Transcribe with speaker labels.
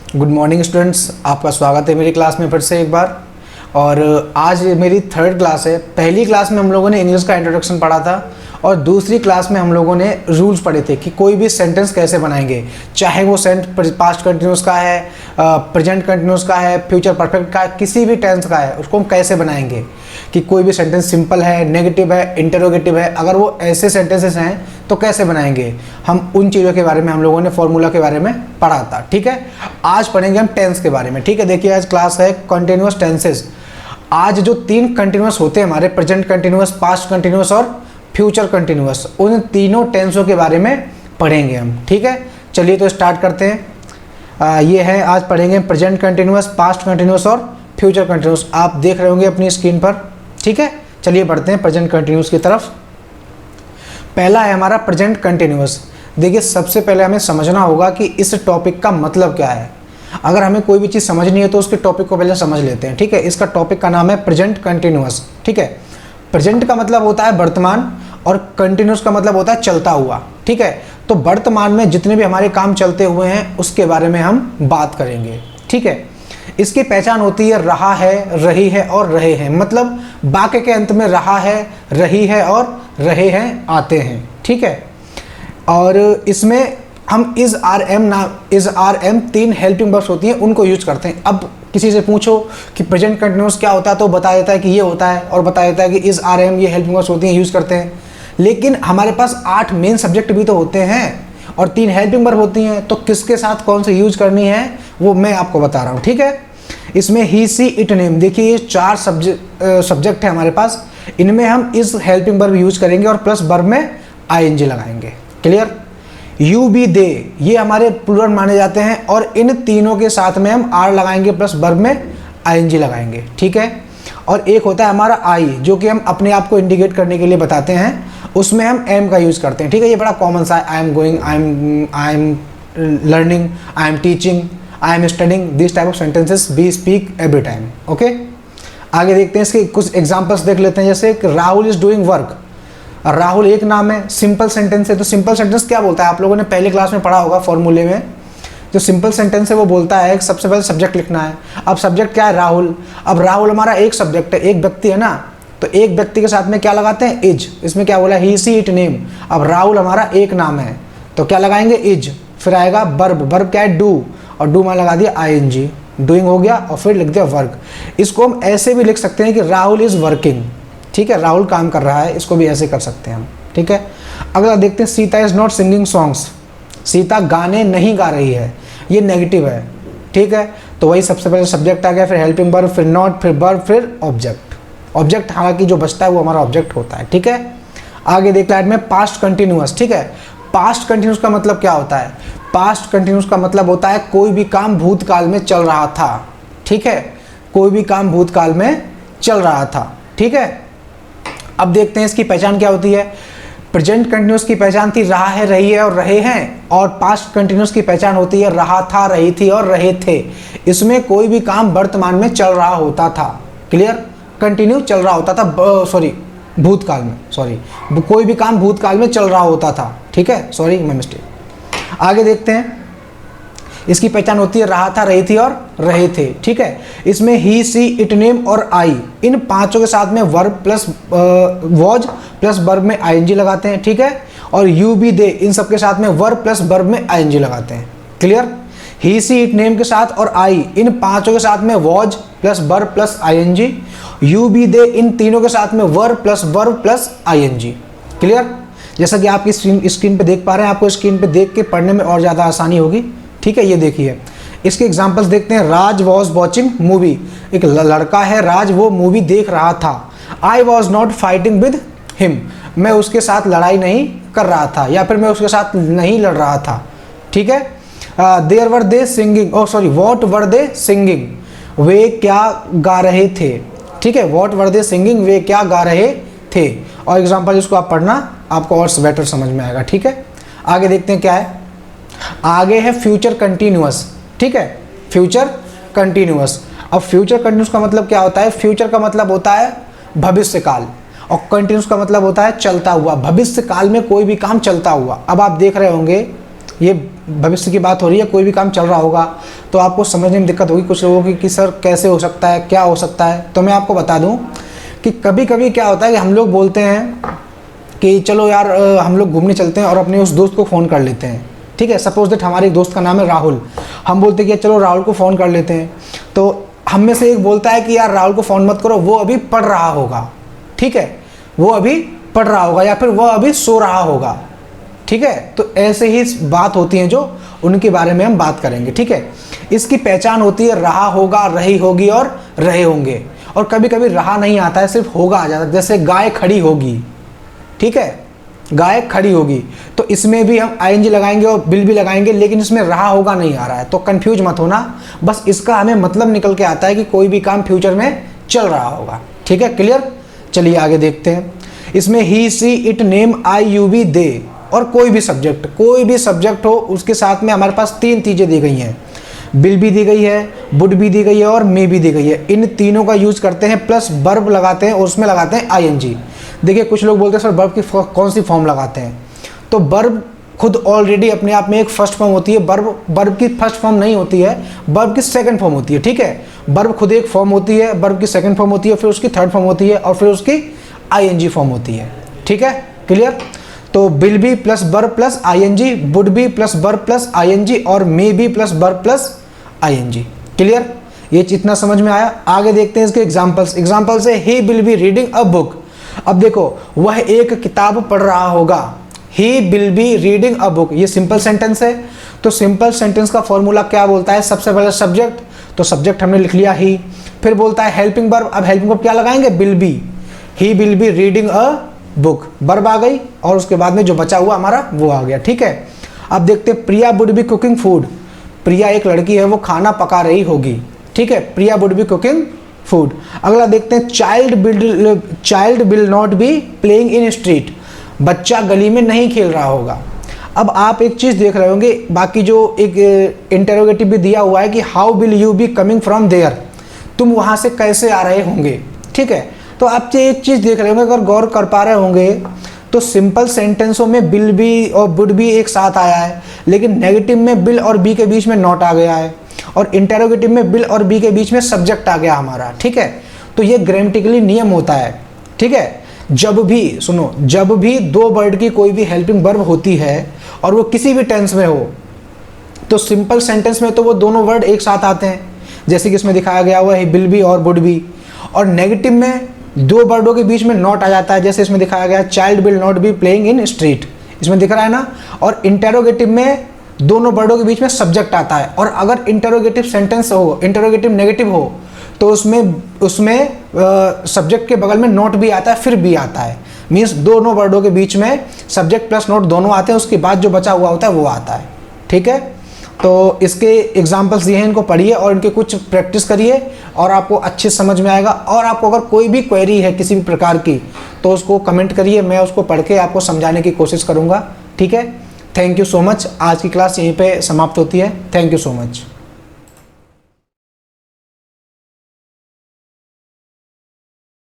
Speaker 1: Good morning students, आपका स्वागत है मेरी क्लास में फिर से एक बार। और आज मेरी थर्ड क्लास है। पहली क्लास में हम लोगों ने इंग्लिश का इंट्रोडक्शन पढ़ा था और दूसरी क्लास में हम लोगों ने रूल्स पढ़े थे कि कोई भी सेंटेंस कैसे बनाएंगे, चाहे वो पास्ट कंटिन्यूस का है, प्रेजेंट कंटिन्यूस का है, फ्यूचर परफेक्ट का है, किसी भी टेंस का है, उसको हम कैसे बनाएंगे। कि कोई भी सेंटेंस सिंपल है, नेगेटिव है, इंटरोगेटिव है, अगर वो ऐसे सेंटेंसेस हैं तो कैसे बनाएंगे। हम उन चीज़ों के बारे में हम लोगों ने फॉर्मूला के बारे में पढ़ा था। ठीक है, आज पढ़ेंगे हम टेंस के बारे में। ठीक है, देखिए आज क्लास है कंटिन्यूस टेंसेस। आज जो 3 कंटिन्यूस होते हैं हमारे, प्रेजेंट कंटिन्यूस, पास्ट कंटिन्यूस और फ्यूचर कंटिन्यूस, उन तीनों टेंसों के बारे में पढ़ेंगे हम। ठीक है, चलिए तो स्टार्ट करते हैं। ये है, आज पढ़ेंगे प्रेजेंट कंटिन्यूस, पास्ट कंटिन्यूस और फ्यूचर कंटिन्यूस। आप देख रहे होंगे अपनी स्क्रीन पर। ठीक है, चलिए बढ़ते हैं प्रेजेंट कंटिन्यूस की तरफ। पहला है हमारा प्रेजेंट कंटिन्यूस। देखिए, सबसे पहले हमें समझना होगा कि इस टॉपिक का मतलब क्या है। अगर हमें कोई भी चीज़ समझनी है तो उसके टॉपिक को पहले समझ लेते हैं। ठीक है, इसका टॉपिक का नाम है प्रेजेंट कंटिन्यूस। ठीक है, प्रेजेंट का मतलब होता है वर्तमान और कंटिन्यूस का मतलब होता है चलता हुआ। ठीक है, तो वर्तमान में जितने भी हमारे काम चलते हुए हैं उसके बारे में हम बात करेंगे। ठीक है, इसकी पहचान होती है रहा है, रही है और रहे हैं। मतलब वाक्य के अंत में रहा है, रही है और रहे हैं आते हैं। ठीक है, और इसमें हम is are am 3 helping verbs होती हैं, उनको यूज करते हैं। अब किसी से पूछो कि प्रेजेंट कंटिन्यूस क्या होता है तो बता देता है कि ये होता है, और बता देता है कि इज आर एम ये हेल्पिंग वर्ब्स होती हैं, यूज करते हैं। लेकिन हमारे पास 8 मेन सब्जेक्ट भी तो होते हैं और 3 हेल्पिंग वर्ब होती हैं, तो किसके साथ कौन सी यूज करनी है वो मैं आपको बता रहा हूँ। ठीक है, इसमें ही, सी, इट, नेम, देखिए ये 4 सब्जेक्ट है हमारे पास। इनमें हम इस हेल्पिंग वर्ब यूज करेंगे और प्लस वर्ब में आईएनजी लगाएंगे। क्लियर। यू, बी, दे ये हमारे प्लूरल माने जाते हैं और इन तीनों के साथ में हम आर लगाएंगे प्लस वर्ब में आईएनजी लगाएंगे। ठीक है, और एक होता है हमारा आई, जो कि हम अपने आप को इंडिकेट करने के लिए बताते हैं, उसमें हम एम का यूज करते हैं। ठीक है, ये बड़ा कॉमन सा है। I am going, I am learning, I am teaching, I am studying, this type of sentences we speak every time. Okay, आगे देखते हैं, इसके कुछ एग्जांपल्स देख लेते हैं। जैसे Rahul is doing work. Rahul एक नाम है, सिंपल सेंटेंस है, तो सिंपल सेंटेंस क्या बोलता है, आप लोगों ने पहले क्लास में पढ़ा होगा फॉर्मूले में। जो सिंपल सेंटेंस है वो बोलता है सबसे पहले सब्जेक्ट लिखना है। अब सब्जेक्ट क्या है, राहुल। अब राहुल हमारा एक सब्जेक्ट है, एक व्यक्ति है ना, तो एक व्यक्ति के साथ में क्या लगाते हैं, इज। इसमें क्या बोला, ही, सी, इट, नेम। अब राहुल हमारा एक नाम है तो क्या लगाएंगे, इज। फिर आएगा वर्ब, वर्ब क्या है, डू, और डू में लगा दिया आईएनजी, डूइंग हो गया, और फिर लिख दिया वर्क। इसको हम ऐसे भी लिख सकते हैं कि राहुल इज वर्किंग। ठीक है, राहुल काम कर रहा है, इसको भी ऐसे कर सकते हैं हम। ठीक है, अगला देखते हैं, Sita is not singing songs. Sita गाने नहीं गा रही है, ये नेगेटिव है। ठीक है, तो वही सबसे पहले सब्जेक्ट आ गया, फिर हेल्पिंग वर्ब, फिर नॉट, फिर वर्ब, फिर ऑब्जेक्ट। ऑब्जेक्ट हालांकि जो बचता है वो हमारा ऑब्जेक्ट होता है। ठीक है, आगे देख लाइट में पास्ट कंटिन्यूअस। ठीक है, पास्ट कंटिन्यूस का मतलब क्या होता है, पास्ट कंटिन्यूस का मतलब होता है कोई भी काम भूतकाल में चल रहा था। ठीक है, कोई भी काम भूतकाल में चल रहा था। ठीक है, अब देखते हैं इसकी पहचान क्या होती है। प्रेजेंट कंटिन्यूस की पहचान थी रहा है, रही है और रहे हैं, और पास्ट कंटिन्यूस की पहचान होती है रहा था, रही थी और रहे थे। इसमें कोई भी काम वर्तमान में चल रहा होता था। क्लियर, कंटिन्यू चल रहा होता था, भूतकाल में, कोई भी काम भूतकाल में चल रहा होता था। ठीक है, सॉरी मैं मिस्टेक। आगे देखते हैं, इसकी पहचान होती है रहा था, रही थी और रहे थे। ठीक है, इसमें ही, सी, इट, नेम और आई, इन पांचों के साथ में verb plus was plus verb में आईएनजी लगाते हैं। ठीक है, और यू, बी, दे इन सब के साथ में वर्ब प्लस वर्ब में आईएनजी लगाते हैं। Clear, he, she, it, name के साथ और आई, इन पांचों के साथ में was plus verb plus I N G, you, we, they इन तीनों के साथ में वर्ब प्लस आईएनजी। क्लियर, जैसा कि आपकी स्क्रीन पे देख पा रहे हैं, आपको स्क्रीन पे देख के पढ़ने में और ज़्यादा आसानी होगी। ठीक है, ये देखिए इसके एग्जांपल्स देखते हैं। राज वॉज वॉचिंग मूवी, एक लड़का है राज, वो मूवी देख रहा था। I was not fighting with him, मैं उसके साथ लड़ाई नहीं कर रहा था, या फिर मैं उसके साथ नहीं लड़ रहा था। ठीक है, there were they singing, what were they singing, वे क्या गा रहे थे। ठीक है, वॉट वर दे सिंगिंग, वे क्या गा रहे थे। और एग्जाम्पल इसको आप पढ़ना, आपको और बेटर समझ में आएगा। ठीक है, आगे देखते हैं क्या है, आगे है फ्यूचर कंटिन्यूअस। ठीक है, फ्यूचर कंटिन्यूअस। अब फ्यूचर कंटिन्यूअस का मतलब क्या होता है, फ्यूचर का मतलब होता है भविष्य काल, और कंटिन्यूअस का मतलब होता है चलता हुआ। भविष्य काल में कोई भी काम चलता हुआ। अब आप देख रहे होंगे ये भविष्य की बात हो रही है, कोई भी काम चल रहा होगा तो आपको समझने में दिक्कत होगी कुछ लोगों की कि सर कैसे हो सकता है, क्या हो सकता है। तो मैं आपको बता दूं कि कभी कभी क्या होता है कि हम लोग बोलते हैं कि चलो यार हम लोग घूमने चलते हैं और अपने उस दोस्त को फ़ोन कर लेते हैं, ठीक है। सपोज दैट हमारे एक दोस्त का नाम है राहुल, हम बोलते हैं कि चलो राहुल को फ़ोन कर लेते हैं। तो हम में से एक बोलता है कि यार राहुल को फ़ोन मत करो, वो अभी पढ़ रहा होगा, ठीक है, वो अभी पढ़ रहा होगा या फिर वह अभी सो रहा होगा, ठीक है। तो ऐसे ही बात होती हैं जो उनके बारे में हम बात करेंगे, ठीक है। इसकी पहचान होती है रहा होगा, रही होगी और रहे होंगे। और कभी कभी रहा नहीं आता है, सिर्फ होगा आ जाता है। जैसे गाय खड़ी होगी, ठीक है, गाय खड़ी होगी, तो इसमें भी हम आईएनजी लगाएंगे और बिल भी लगाएंगे, लेकिन इसमें रहा होगा नहीं आ रहा है। तो कंफ्यूज मत होना, बस इसका हमें मतलब निकल के आता है कि कोई भी काम फ्यूचर में चल रहा होगा, ठीक है। क्लियर, चलिए आगे देखते हैं। इसमें he, she, it, name, I, you, we, they और कोई भी सब्जेक्ट हो उसके साथ में हमारे पास 3 चीज़ें दी गई हैं। बिल भी दी गई है, वुड भी दी गई है और मे भी दी गई है। इन तीनों का यूज करते हैं, प्लस वर्ब लगाते हैं और उसमें लगाते हैं आईएनजी। देखिए कुछ लोग बोलते हैं सर वर्ब की कौन सी फॉर्म लगाते हैं, तो वर्ब खुद ऑलरेडी अपने आप में एक फर्स्ट फॉर्म होती है। वर्ब की फर्स्ट फॉर्म नहीं होती है, वर्ब की सेकंड फॉर्म होती है, ठीक है। वर्ब खुद एक फॉर्म होती है, वर्ब की सेकंड फॉर्म होती है, फिर उसकी थर्ड फॉर्म होती है और फिर उसकी आईएनजी फॉर्म होती है, ठीक है। क्लियर, तो बिल भी plus verb plus ING, would भी प्लस वर्ब प्लस आईएनजी और मे भी plus verb plus ING. Clear, ये इतना समझ में आया। आगे देखते हैं इसके एग्जांपल्स है ही will be reading a book. अब देखो वह एक किताब पढ़ रहा होगा, ही will be reading a book, ये सिंपल सेंटेंस है। तो सिंपल सेंटेंस का फॉर्मूला क्या बोलता है, सबसे पहले सब्जेक्ट, तो सब्जेक्ट हमने लिख लिया ही। फिर बोलता है हेल्पिंग वर्ब, अब हेल्पिंग वर्ब क्या लगाएंगे, will be, he will be reading a book, verb आ गई और उसके बाद में जो बचा हुआ हमारा वो आ गया, ठीक है। अब देखते हैं प्रिया वुड बी कुकिंग फूड, प्रिया एक लड़की है वो खाना पका रही होगी, ठीक है, प्रिया वुड बी कुकिंग फूड। अगला देखते हैं child will not be playing in street, बच्चा गली में नहीं खेल रहा होगा। अब आप एक चीज़ देख रहे होंगे, बाकी जो एक इंटरोगेटिव भी दिया हुआ है कि how will you be coming from there, तुम वहाँ से कैसे आ रहे होंगे, ठीक है। तो आप एक चीज़ देख रहे होंगे, अगर गौर कर पा रहे होंगे तो सिंपल सेंटेंसों में विल बी और वुड बी एक साथ आया है, लेकिन नेगेटिव में विल और बी के बीच में नॉट आ गया है और इंटरोगेटिव में विल और बी के बीच में सब्जेक्ट आ गया हमारा, ठीक है। तो ये ग्रामेटिकली नियम होता है, ठीक है। जब भी सुनो, जब भी 2 वर्ड की कोई भी हेल्पिंग वर्ब होती है और वो किसी भी टेंस में हो, तो सिंपल सेंटेंस में तो वो दोनों वर्ड एक साथ आते हैं, जैसे कि इसमें दिखाया गया हुआ है विल बी और वुड बी। और नेगेटिव में 2 वर्डों के बीच में नॉट आ जाता है, जैसे इसमें दिखाया गया child will not be playing in street, इसमें दिख रहा है ना। और इंटरोगेटिव में दोनों वर्डों के बीच में सब्जेक्ट आता है, और अगर इंटरोगेटिव सेंटेंस हो, इंटरोगेटिव नेगेटिव हो, तो उसमें सब्जेक्ट के बगल में नोट भी आता है, फिर भी आता है, मीन्स दोनों वर्डों के बीच में सब्जेक्ट प्लस नोट दोनों आते हैं, उसके बाद जो बचा हुआ होता है वो आता है, ठीक है। तो इसके एग्जाम्पल्स दिए हैं, इनको पढ़िए और इनके कुछ प्रैक्टिस करिए और आपको अच्छे समझ में आएगा। और आपको अगर कोई भी क्वेरी है किसी भी प्रकार की तो उसको कमेंट करिए, मैं उसको पढ़ के आपको समझाने की कोशिश करूँगा, ठीक है। Thank you so much. आज की क्लास यहीं पे समाप्त होती है। Thank you so much.